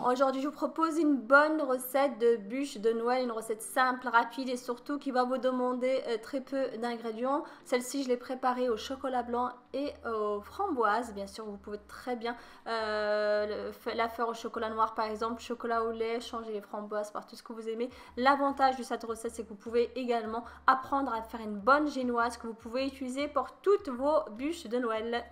Aujourd'hui, je vous propose une bonne recette de bûche de Noël, une recette simple, rapide et surtout qui va vous demander très peu d'ingrédients. Celle-ci, je l'ai préparée au chocolat blanc et aux framboises. Bien sûr, vous pouvez très bien la faire au chocolat noir, par exemple, chocolat au lait, changer les framboises par tout ce que vous aimez. L'avantage de cette recette, c'est que vous pouvez également apprendre à faire une bonne génoise que vous pouvez utiliser pour toutes vos bûches de Noël.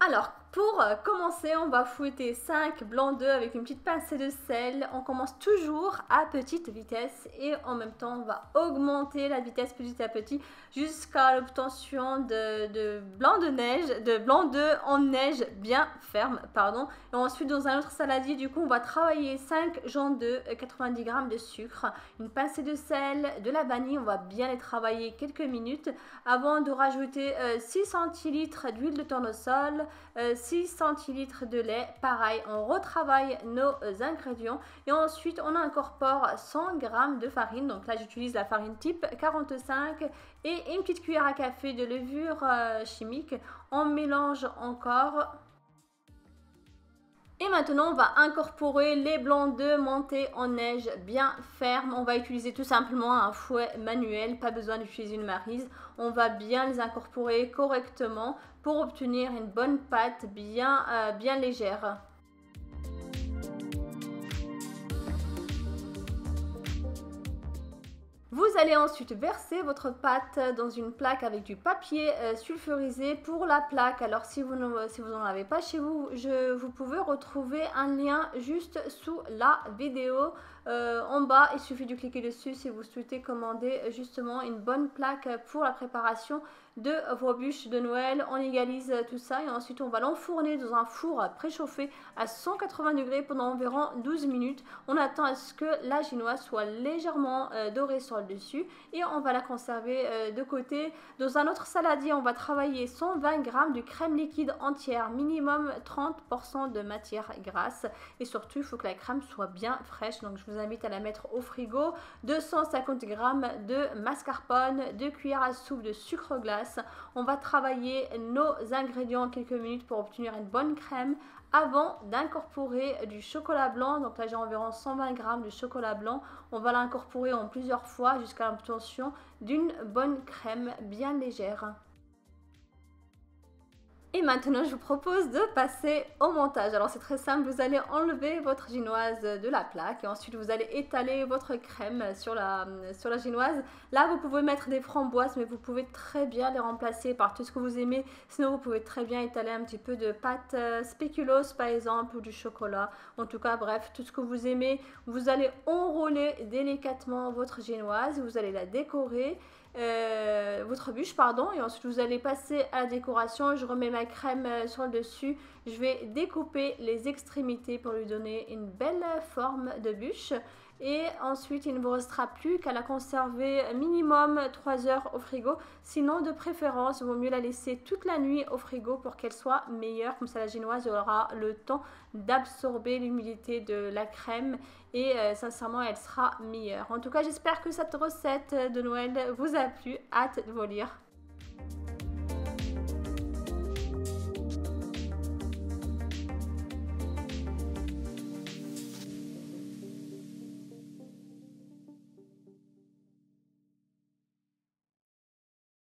Alors, pour commencer, on va fouetter 5 blancs d'œufs avec une petite pincée de sel. On commence toujours à petite vitesse et en même temps, on va augmenter la vitesse petit à petit jusqu'à l'obtention de blanc de neige, de blanc d'œufs en neige bien ferme, pardon. Et ensuite, dans un autre saladier, du coup, on va travailler 5 jaunes d'œufs, 90 g de sucre, une pincée de sel, de la vanille. On va bien les travailler quelques minutes avant de rajouter 6 centilitres d'huile de tournesol, 6 centilitres de lait. Pareil, on retravaille nos ingrédients et ensuite on incorpore 100 g de farine. Donc là, j'utilise la farine type 45 et une petite cuillère à café de levure chimique. On mélange encore. Et maintenant, on va incorporer les blancs d'œufs montés en neige bien ferme. On va utiliser tout simplement un fouet manuel, pas besoin d'utiliser une maryse. On va bien les incorporer correctement pour obtenir une bonne pâte bien légère. Vous allez ensuite verser votre pâte dans une plaque avec du papier sulfurisé pour la plaque. Alors si vous n'en avez pas chez vous, vous pouvez retrouver un lien juste sous la vidéo. En bas, il suffit de cliquer dessus si vous souhaitez commander justement une bonne plaque pour la préparation de vos bûches de Noël. On égalise tout ça et ensuite on va l'enfourner dans un four préchauffé à 180 degrés pendant environ 12 minutes. On attend à ce que la génoise soit légèrement dorée sur le dessus et on va la conserver de côté. Dans un autre saladier, on va travailler 120 g de crème liquide entière, minimum 30% de matière grasse et surtout il faut que la crème soit bien fraîche, donc je vous invite à la mettre au frigo. 250 g de mascarpone, 2 cuillères à soupe de sucre glace. On va travailler nos ingrédients quelques minutes pour obtenir une bonne crème avant d'incorporer du chocolat blanc. Donc là j'ai environ 120 g de chocolat blanc. On va l'incorporer en plusieurs fois jusqu'à l'obtention d'une bonne crème bien légère. Et maintenant, je vous propose de passer au montage. Alors, c'est très simple. Vous allez enlever votre génoise de la plaque et ensuite, vous allez étaler votre crème sur la génoise. Là, vous pouvez mettre des framboises, mais vous pouvez très bien les remplacer par tout ce que vous aimez. Sinon, vous pouvez très bien étaler un petit peu de pâte spéculoos, par exemple, ou du chocolat. En tout cas, bref, tout ce que vous aimez. Vous allez enrouler délicatement votre génoise. Vous allez la décorer. Votre bûche, pardon, et ensuite vous allez passer à la décoration. Je remets ma crème sur le dessus. Je vais découper les extrémités pour lui donner une belle forme de bûche. Et ensuite, il ne vous restera plus qu'à la conserver minimum 3 heures au frigo. Sinon, de préférence, il vaut mieux la laisser toute la nuit au frigo pour qu'elle soit meilleure. Comme ça, la génoise aura le temps d'absorber l'humidité de la crème et sincèrement, elle sera meilleure. En tout cas, j'espère que cette recette de Noël vous a plu. Hâte de vous lire.